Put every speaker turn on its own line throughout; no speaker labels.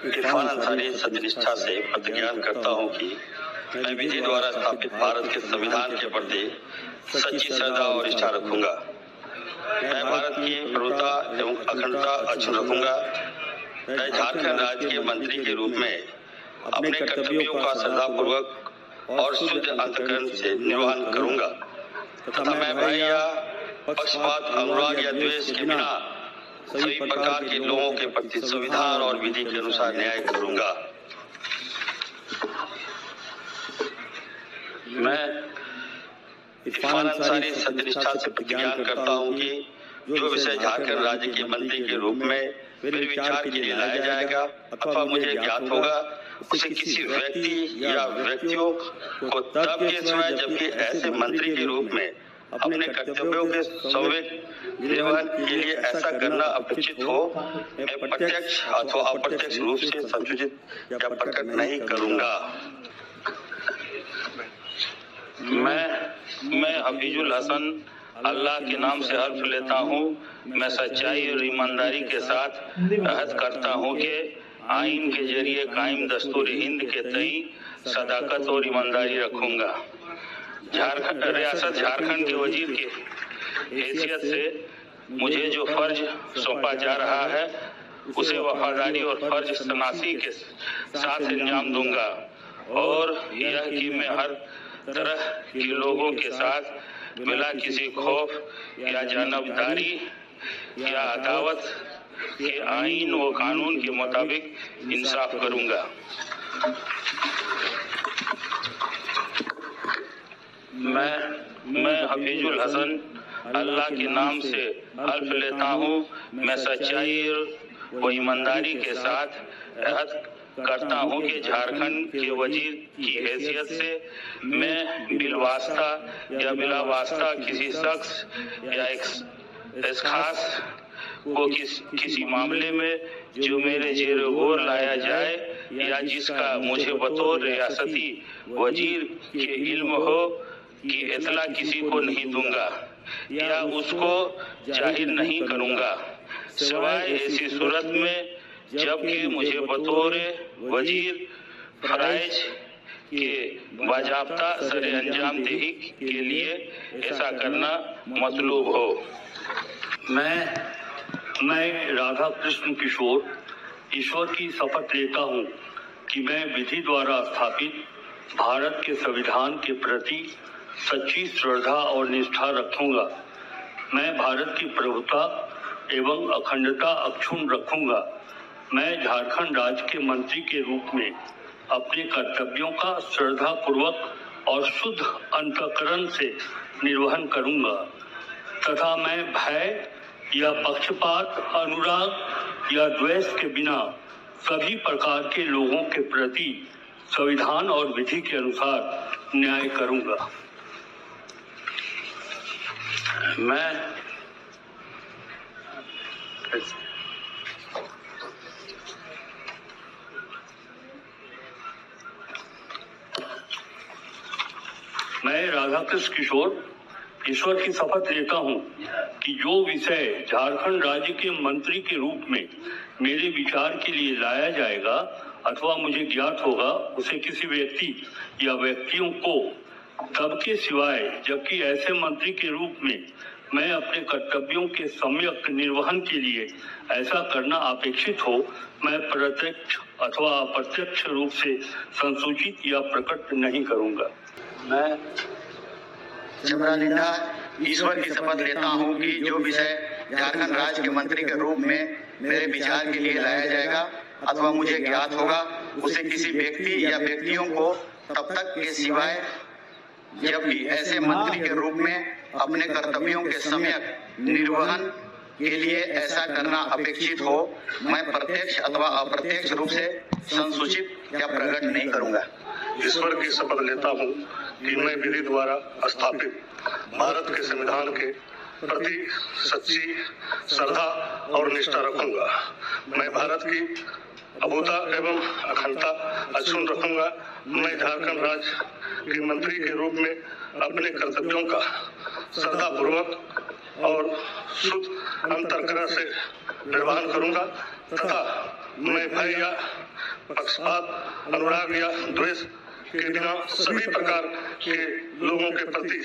इरफान अंसारी सत्यनिष्ठा से प्रतिज्ञा करता हूँ कि मैं विधि द्वारा स्थापित भारत के संविधान के प्रति सच्ची श्रद्धा और निष्ठा रखूंगा। मैं भारत की प्रभुता एवं अखंडता अक्षुण्ण रखूंगा। मैं झारखंड राज्य के मंत्री के रूप में अपने कर्तव्यों का श्रद्धापूर्वक और शुद्ध अंतःकरण से निर्वहन करूंगा तथा मैं भय या पक्षपात, अनुराग या द्वेष के बिना सभी प्रकार के लोगों के प्रति संविधान और विधि के अनुसार न्याय करूंगा। मैं इरफान अंसारी सत्यनिष्ठा से प्रतिज्ञा करता हूं कि जो विषय झारखंड राज्य के मंत्री के रूप में मेरे विचार के लिए लाया जाएगा अथवा मुझे ज्ञात होगा, उसे किसी व्यक्ति या व्यक्तियों को तब के समय जबकि ऐसे मंत्री के रूप में अपने कर्तव्यों के संवेग निर्वहन के लिए ऐसा करना अपेक्षित हो, मैं प्रत्यक्ष अथवा अप्रत्यक्ष रूप से संसूचित या प्रकट नहीं करूंगा। मैं हफीजुल हसन अल्लाह के नाम से हल्फ लेता हूँ, मैं सच्चाई और ईमानदारी के साथ अहद करता हूँ कि आइन के जरिए कायम दस्तूर हिंद के तई सदाकत और ईमानदारी रखूंगा। रियासत झारखंड के वजीर की हैसियत से मुझे जो फर्ज सौंपा जा रहा है उसे वफादारी और फर्ज शनासी के साथ अंजाम दूंगा और यह कि मैं हर तरह के लोगों के साथ बिना किसी खौफ या जानबदारी या अदावत के आइन व कानून के मुताबिक इंसाफ करूंगा। मैं हफीजुल हसन अल्लाह के नाम से हल्फ लेता हूँ, मैं सच्चाई व ईमानदारी के साथ अहद करता हूँ कि झारखंड के वजीर की हैसियत से मैं बिलवास्ता या बिला वास्ता किसी शख्स या एक खास को किसी मामले में जो मेरे जेर गौर लाया जाए या जिसका मुझे बतौर रियासती वजीर के इल्म हो कि इतला किसी को नहीं दूंगा या उसको जाहिर नहीं करूंगा, सिवाय ऐसी सूरत में जबकि मुझे बतौर वजीर फराइज के बाजाब्ता सरे अंजाम देही के लिए ऐसा करना मतलूब हो।
मैं राधा कृष्ण किशोर ईश्वर की शपथ लेता हूँ कि मैं विधि द्वारा स्थापित भारत के संविधान के प्रति सच्ची श्रद्धा और निष्ठा रखूंगा। मैं भारत की प्रभुता एवं अखंडता अक्षुण्ण रखूंगा। मैं झारखंड राज्य के मंत्री के रूप में अपने कर्तव्यों का श्रद्धा पूर्वक और शुद्ध अंतःकरण से निर्वहन करूंगा तथा मैं भय या पक्षपात, अनुराग या द्वेष के बिना सभी प्रकार के लोगों के प्रति संविधान और विधि के अनुसार न्याय करूंगा। मैं राधाकृष्ण किशोर ईश्वर की शपथ लेता हूँ कि जो विषय झारखंड राज्य के मंत्री के रूप में मेरे विचार के लिए लाया जाएगा अथवा मुझे ज्ञात होगा, उसे किसी व्यक्ति या व्यक्तियों को तब के सिवाय जबकि ऐसे मंत्री के रूप में मैं अपने कर्तव्यों के सम्यक निर्वहन के लिए ऐसा करना अपेक्षित हो, मैं प्रत्यक्ष अथवा अप्रत्यक्ष रूप से संसूचित या प्रकट नहीं करूंगा।
मैं चमरालिंदा ईश्वर की शपथ लेता हूँ कि जो विषय झारखंड राज्य के मंत्री के रूप में मेरे विचार के लिए लाया जाएगा अथवा मुझे ज्ञात होगा, उसे किसी व्यक्ति या व्यक्तियों को तब तक के सिवाय जबकि ऐसे मंत्री के रूप में अपने कर्तव्यों के सम्यक निर्वहन के लिए ऐसा करना अपेक्षित हो, मैं प्रत्यक्ष अथवा अप्रत्यक्ष रूप से संसूचित या प्रकट नहीं करूंगा।
ईश्वर की शपथ लेता हूँ कि मैं विधि द्वारा स्थापित भारत के संविधान के प्रति सच्ची श्रद्धा और निष्ठा रखूंगा। मैं भारत की अभूता एवं अखंडता अक्षुण्ण रखूंगा। मैं झारखंड राज्य के मंत्री के रूप में अपने कर्तव्यों का श्रद्धापूर्वक और शुद्ध अंतःकरण से निर्वहन करूंगा तथा मैं भय या पक्षपात, अनुराग या द्वेष के बिना सभी प्रकार के लोगों के प्रति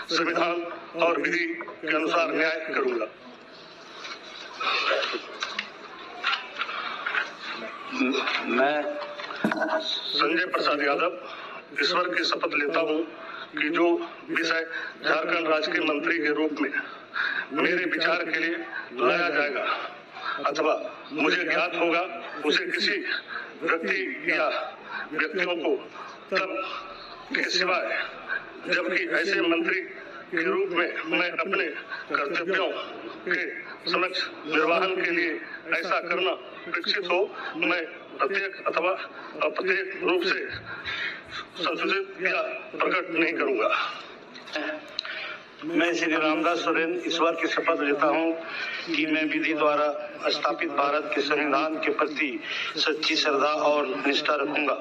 संविधान और विधि के अनुसार न्याय करूंगा।
मैं
संजय प्रसाद यादव ईश्वर की शपथ लेता हूं कि जो विषय झारखंड राज्य के मंत्री के रूप में मेरे विचार के लिए लाया जाएगा अथवा मुझे ज्ञात होगा, उसे किसी व्यक्ति या व्यक्तियों को तब के सिवाय जबकि ऐसे मंत्री के रूप में मैं अपने कर्तव्यों के समक्ष निर्वहन के लिए ऐसा करना अपेक्षित हो, मैं प्रत्येक अथवा अप्रत्येक रूप से संशोधित या प्रकट नहीं करूंगा।
मैं श्री रामदास सोरेन ईश्वर की शपथ लेता हूं कि मैं विधि द्वारा स्थापित भारत के संविधान के प्रति सच्ची श्रद्धा और निष्ठा रखूंगा।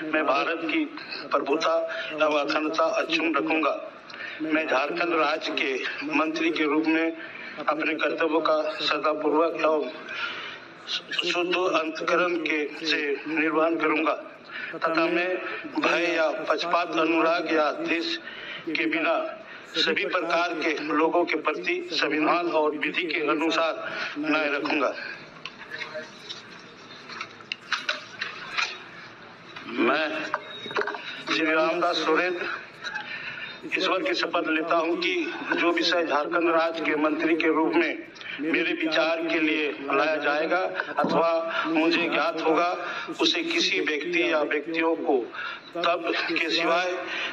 मैं भारत की प्रभुता एवं अखंडता अक्षुण्ण रखूंगा। मैं झारखंड राज्य के मंत्री के रूप में अपने कर्तव्यों का श्रद्धापूर्वक एवं शुद्ध अंतःकरण से निर्वहन करूंगा तथा मैं भय या पक्षपात, अनुराग या द्वेष के बिना सभी प्रकार के लोगों के प्रति संविधान और विधि के अनुसार न्याय रखूंगा। मैं श्री रामदास सोरेन ईश्वर की शपथ लेता हूं कि जो विषय झारखंड राज्य के मंत्री के रूप में मेरे विचार के लिए लाया जाएगा अथवा मुझे ज्ञात होगा, उसे किसी व्यक्ति या व्यक्तियों को तब के सिवाय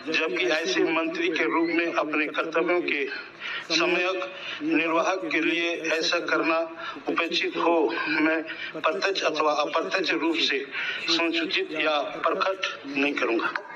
जबकि ऐसे मंत्री के रूप में अपने कर्तव्यों के सम्यक निर्वाह के लिए ऐसा करना उपेक्षित हो, मैं प्रत्यक्ष अथवा अप्रत्यक्ष रूप से संसूचित या प्रकट नहीं करूंगा।